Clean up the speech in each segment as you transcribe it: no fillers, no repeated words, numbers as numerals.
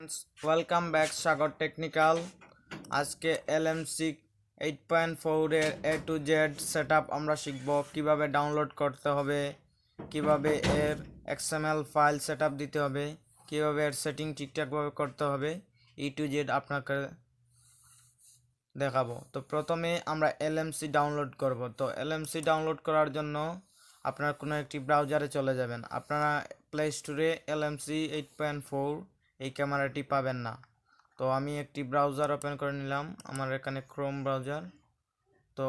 Welcome back সাগর technical. আজকে LMC 8.4 এর এ to Z setup আমরা শিখব, কিভাবে ডাউনলোড করতে হবে, কিভাবে এর এক্সএমএল ফাইল সেটআপ দিতে হবে, কিভাবে এর সেটিং ঠিকঠাকভাবে করতে হবে, ই টু জেড আপনাকে দেখাবো। তো প্রথমে আমরা এলএমসি ডাউনলোড করব। তো এলএমসি ডাউনলোড করার জন্য আপনার কোনো একটি ব্রাউজারে চলে যাবেন। আপনারা প্লে স্টোরে এলএমসি 8.4 এই ক্যামেরাটি পাবেন না। তো আমি একটি ব্রাউজার ওপেন করে নিলাম, আমার এখানে ক্রোম ব্রাউজার। তো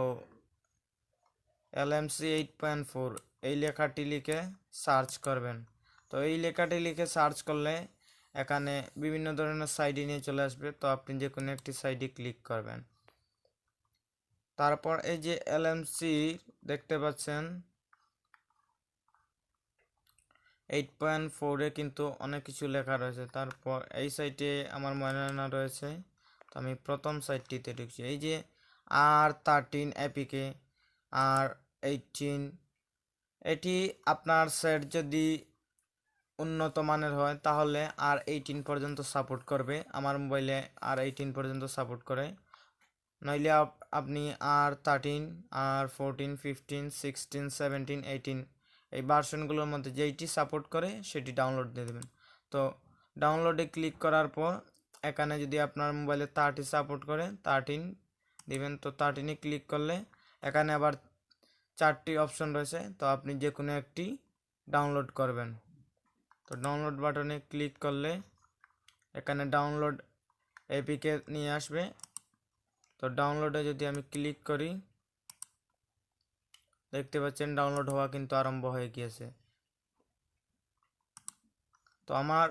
এলএমসি 8.4 এই লেখাটি লিখে সার্চ করবেন। তো এই লেখাটি লিখে সার্চ করলে এখানে বিভিন্ন ধরনের সাইটে নিয়ে চলে আসবে। তো আপনি যে কোনো একটি সাইটে ক্লিক করবেন। তারপর এই যে এলএমসি দেখতে পাচ্ছেন 8.4 এ কিন্তু অনেক কিছু লেখা রয়েছে। তারপর এই সাইটে আমার মনে না রয়েছে, তো আমি প্রথম সাইটটিতে ঢুকছি। এই যে R13 এপিকে R18, এটি আপনার সেট যদি উন্নত মানের হয় তাহলে R18 পর্যন্ত সাপোর্ট করবে। আমার মোবাইলে R18 পর্যন্ত সাপোর্ট করে। নইলে আপনি R13, R14, 15, 16, 17, 18 এই ভার্সনগুলোর মধ্যে যেইটি সাপোর্ট করে সেটি ডাউনলোড দিয়ে দেবেন। তো ডাউনলোডে ক্লিক করার পর এখানে যদি আপনার মোবাইলে 30 সাপোর্ট করে 13 দিবেন। তো 13-এ ক্লিক করলে এখানে আবার 4টি অপশন রয়েছে, তো আপনি যে কোনো একটি ডাউনলোড করবেন। তো ডাউনলোড বাটনে ক্লিক করলে এখানে ডাউনলোড এপিকে নিয়ে আসবে। তো ডাউনলোডে যদি আমি ক্লিক করি, দেখতে পাচ্ছেন ডাউনলোড হওয়া কিন্তু আরম্ভ হয়ে গিয়েছে। তো আমার